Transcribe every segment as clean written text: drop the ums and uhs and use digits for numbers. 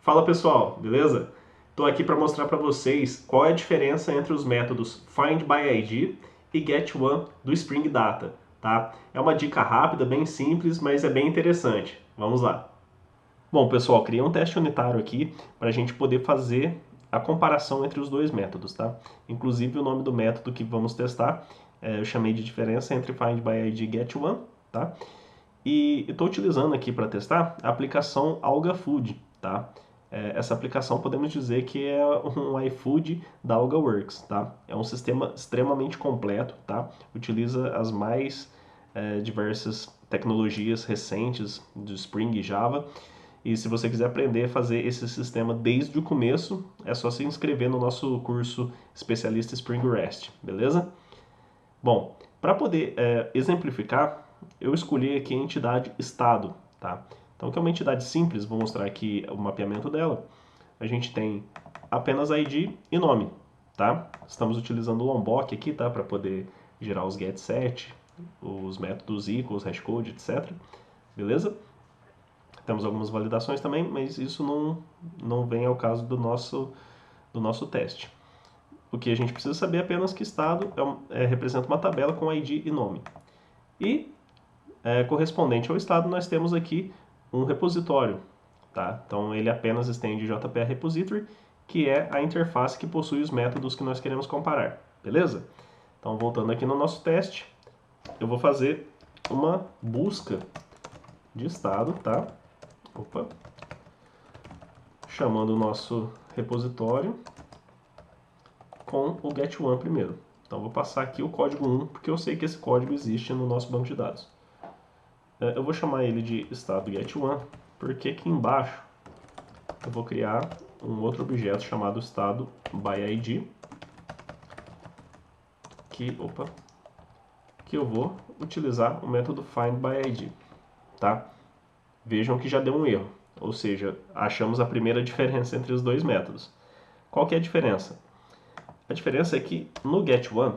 Fala pessoal, beleza? Estou aqui para mostrar para vocês qual é a diferença entre os métodos FindById e GetOne do Spring Data, tá? É uma dica rápida, bem simples, mas é bem interessante. Vamos lá. Bom, pessoal, criei um teste unitário aqui para a gente poder fazer a comparação entre os dois métodos, tá? Inclusive o nome do método que vamos testar, eu chamei de diferença entre FindById e GetOne, tá? E estou utilizando aqui para testar a aplicação AlgaFood, tá? Essa aplicação podemos dizer que é um iFood da AlgaWorks, tá? É um sistema extremamente completo, tá? Utiliza as mais diversas tecnologias recentes do Spring e Java. E se você quiser aprender a fazer esse sistema desde o começo, é só se inscrever no nosso curso Especialista Spring REST, beleza? Bom, para poder exemplificar, eu escolhi aqui a entidade estado, tá? Então, que é uma entidade simples, vou mostrar aqui o mapeamento dela. A gente tem apenas ID e nome, tá? Estamos utilizando o Lombok aqui, tá? Para poder gerar os getSet, os métodos equals, hashcode, etc. Beleza? Temos algumas validações também, mas isso não vem ao caso do nosso teste. O que a gente precisa saber é apenas que estado representa uma tabela com ID e nome. E, correspondente ao estado, nós temos aqui um repositório. Tá? Então, ele apenas estende JPA Repository, que é a interface que possui os métodos que nós queremos comparar. Beleza? Então, voltando aqui no nosso teste, eu vou fazer uma busca de estado, tá? Opa. Chamando o nosso repositório com o GetOne primeiro. Então vou passar aqui o código 1, porque eu sei que esse código existe no nosso banco de dados. Eu vou chamar ele de estado GetOne, porque aqui embaixo eu vou criar um outro objeto chamado estado byId, que eu vou utilizar o método findById, tá? Vejam que já deu um erro, ou seja, achamos a primeira diferença entre os dois métodos. Qual que é a diferença? A diferença é que no GetOne,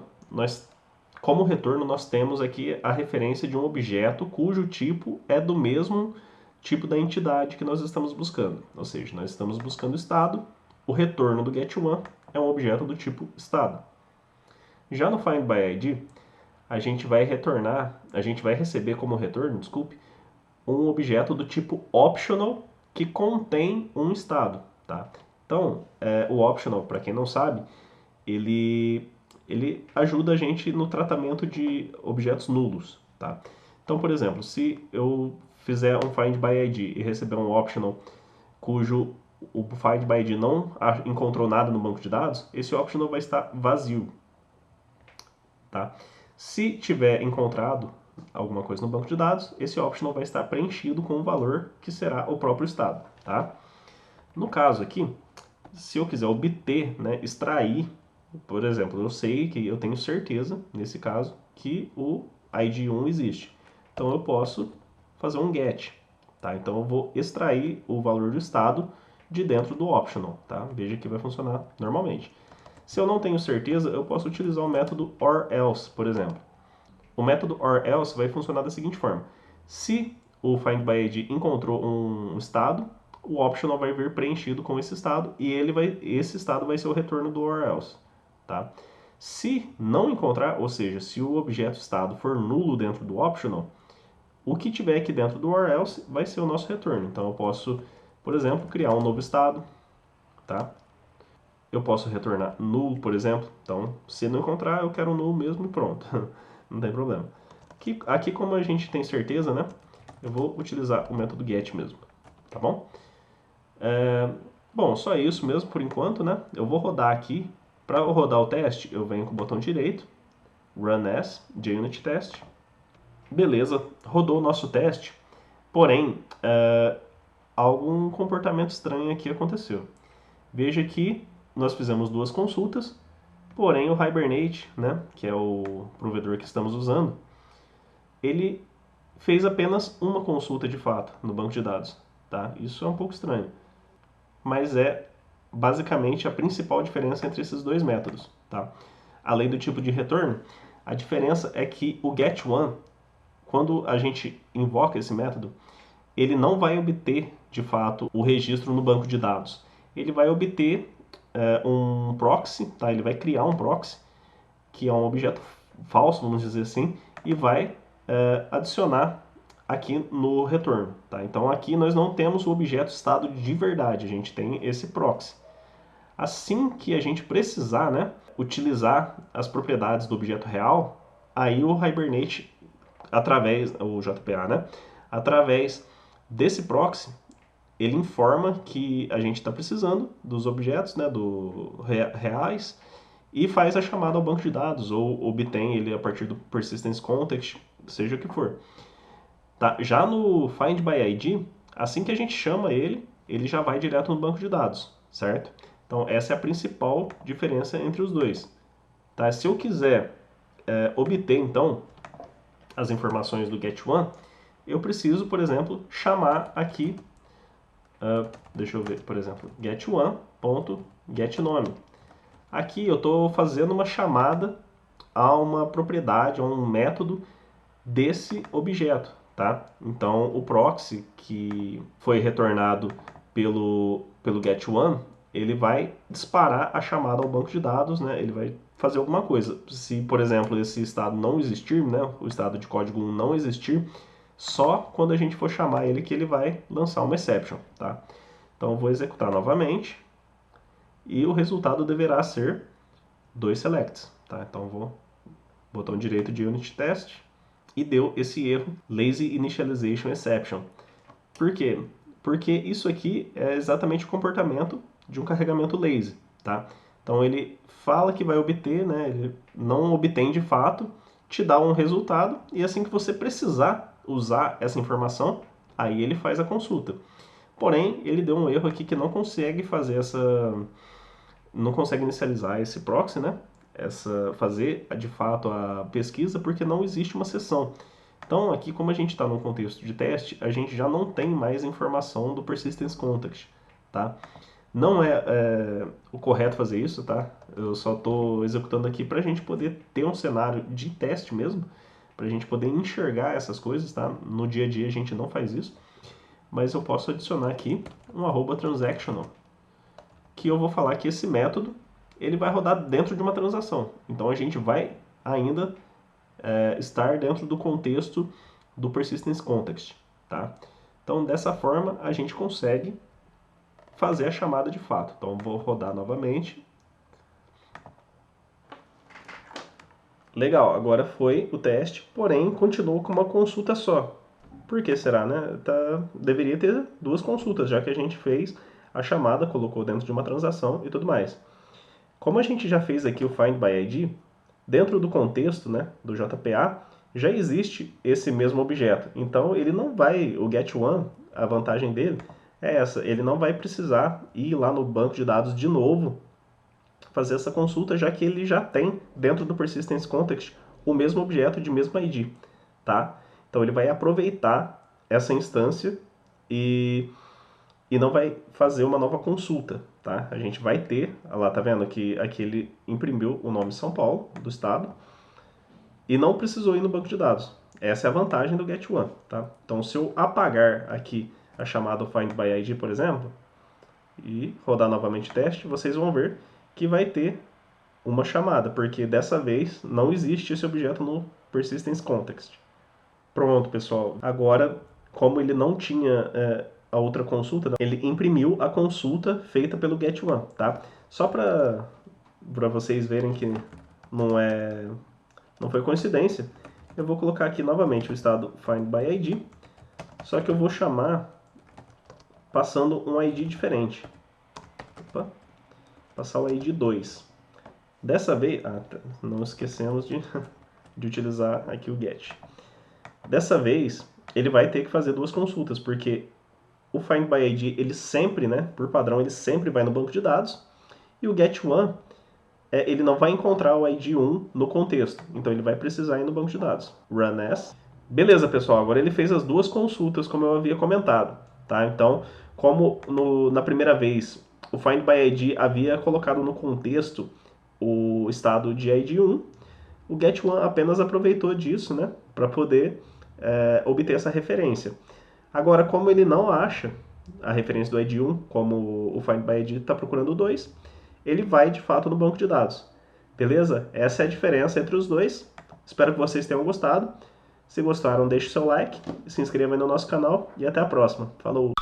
como retorno, nós temos aqui a referência de um objeto cujo tipo é do mesmo tipo da entidade que nós estamos buscando. Ou seja, nós estamos buscando estado, o retorno do GetOne é um objeto do tipo estado. Já no FindById, a gente vai receber como retorno, um objeto do tipo optional que contém um estado, tá? Então, o optional, para quem não sabe, ele ajuda a gente no tratamento de objetos nulos, tá? Então, por exemplo, se eu fizer um FindById e receber um optional cujo o FindById não encontrou nada no banco de dados, esse optional vai estar vazio, tá? Se tiver encontrado alguma coisa no banco de dados, esse optional vai estar preenchido com o valor que será o próprio estado, tá? No caso aqui, se eu quiser obter, né, extrair, por exemplo, eu sei que eu tenho certeza, nesse caso, que o ID1 existe. Então eu posso fazer um get, tá? Então eu vou extrair o valor do estado de dentro do optional, tá? Veja que vai funcionar normalmente. Se eu não tenho certeza, eu posso utilizar o método OR-ELSE, por exemplo. O método OR-ELSE vai funcionar da seguinte forma. Se o FindById encontrou um estado, o optional vai vir preenchido com esse estado e esse estado vai ser o retorno do OR-ELSE. Tá? Se não encontrar, ou seja, se o objeto estado for nulo dentro do optional, o que tiver aqui dentro do OR-ELSE vai ser o nosso retorno. Então eu posso, por exemplo, criar um novo estado, tá? Eu posso retornar null, por exemplo. Então, se não encontrar, eu quero um null mesmo e pronto. Não tem problema. Aqui, como a gente tem certeza, né? Eu vou utilizar o método get mesmo, tá bom? Bom, só isso mesmo por enquanto, né? Eu vou rodar aqui. Para rodar o teste, eu venho com o botão direito, Run as, JUnit Test. Beleza, rodou o nosso teste, porém, algum comportamento estranho aqui aconteceu. Veja que nós fizemos duas consultas, porém o Hibernate, né, que é o provedor que estamos usando, ele fez apenas uma consulta de fato no banco de dados. Tá? Isso é um pouco estranho, mas é basicamente a principal diferença entre esses dois métodos. Tá? Além do tipo de retorno, a diferença é que o GetOne, quando a gente invoca esse método, ele não vai obter de fato, o registro no banco de dados? Ele vai obter um proxy, tá? Ele vai criar um proxy, que é um objeto falso, vamos dizer assim, e vai adicionar aqui no retorno. Tá? Então aqui nós não temos o objeto estado de verdade, a gente tem esse proxy. Assim que a gente precisar, né, utilizar as propriedades do objeto real, aí o Hibernate, o JPA, né, através desse proxy, ele informa que a gente está precisando dos objetos, né, reais, e faz a chamada ao banco de dados, ou obtém ele a partir do persistence context, seja o que for. Tá? Já no Find by ID, assim que a gente chama ele, ele já vai direto no banco de dados, certo? Então essa é a principal diferença entre os dois. Tá? Se eu quiser obter então as informações do GetOne, eu preciso, por exemplo, chamar aqui, deixa eu ver, por exemplo, getOne.getNome. Aqui eu estou fazendo uma chamada a uma propriedade, a um método desse objeto, tá? Então o proxy que foi retornado pelo getOne, ele vai disparar a chamada ao banco de dados, né? Ele vai fazer alguma coisa. Se, por exemplo, esse estado não existir, né? O estado de código 1 não existir, só quando a gente for chamar ele que ele vai lançar uma exception, tá? Então eu vou executar novamente e o resultado deverá ser 2 selects, tá? Então eu vou botão direito de unit test e deu esse erro lazy initialization exception. Por quê? Porque isso aqui é exatamente o comportamento de um carregamento lazy, tá? Então ele fala que vai obter, né? Ele não obtém de fato, te dá um resultado e assim que você precisar usar essa informação, aí ele faz a consulta. Porém, ele deu um erro aqui que não consegue fazer não consegue inicializar esse proxy, né? Fazer de fato a pesquisa porque não existe uma sessão. Então aqui, como a gente está num contexto de teste, a gente já não tem mais informação do persistence context, tá? Não é o correto fazer isso, tá? Eu só estou executando aqui para a gente poder ter um cenário de teste mesmo, para a gente poder enxergar essas coisas, tá? No dia a dia a gente não faz isso, mas eu posso adicionar aqui um @transactional, que eu vou falar que esse método ele vai rodar dentro de uma transação. Então a gente vai ainda estar dentro do contexto do persistence context, tá? Então dessa forma a gente consegue fazer a chamada de fato. Então vou rodar novamente. Legal, agora foi o teste, porém continuou com uma consulta só. Por que será, né? Deveria ter duas consultas, já que a gente fez a chamada, colocou dentro de uma transação e tudo mais. Como a gente já fez aqui o Find by ID, dentro do contexto, né, do JPA, já existe esse mesmo objeto. Então ele não vai, o getOne, a vantagem dele é essa, ele não vai precisar ir lá no banco de dados de novo fazer essa consulta, já que ele já tem dentro do persistence context o mesmo objeto de mesmo ID, tá? Então ele vai aproveitar essa instância e não vai fazer uma nova consulta, tá? A gente vai ter, lá tá vendo que aqui ele imprimiu o nome São Paulo, do estado, e não precisou ir no banco de dados. Essa é a vantagem do getOne, tá? Então se eu apagar aqui a chamada Find by ID, por exemplo, e rodar novamente o teste, vocês vão ver que vai ter uma chamada, porque dessa vez não existe esse objeto no persistence context. Pronto, pessoal. Agora, como ele não tinha a outra consulta, ele imprimiu a consulta feita pelo getOne, tá? Só para vocês verem que não foi coincidência, eu vou colocar aqui novamente o estado Find by ID, só que eu vou chamar passando um ID diferente. Opa, passar o ID 2. Dessa vez, não esquecemos de utilizar aqui o get. Dessa vez, ele vai ter que fazer duas consultas, porque o Find by ID, ele sempre, né, por padrão, ele sempre vai no banco de dados, e o getOne, ele não vai encontrar o ID 1 no contexto, então ele vai precisar ir no banco de dados. Run as. Beleza, pessoal, agora ele fez as duas consultas, como eu havia comentado, tá? Então, como na primeira vez o Find by ID havia colocado no contexto o estado de ID 1, o getOne apenas aproveitou disso, né, para poder obter essa referência. Agora, como ele não acha a referência do ID 1, como o Find by ID está procurando o 2, ele vai de fato no banco de dados. Beleza? Essa é a diferença entre os dois. Espero que vocês tenham gostado. Se gostaram, deixe seu like, se inscreva aí no nosso canal e até a próxima. Falou!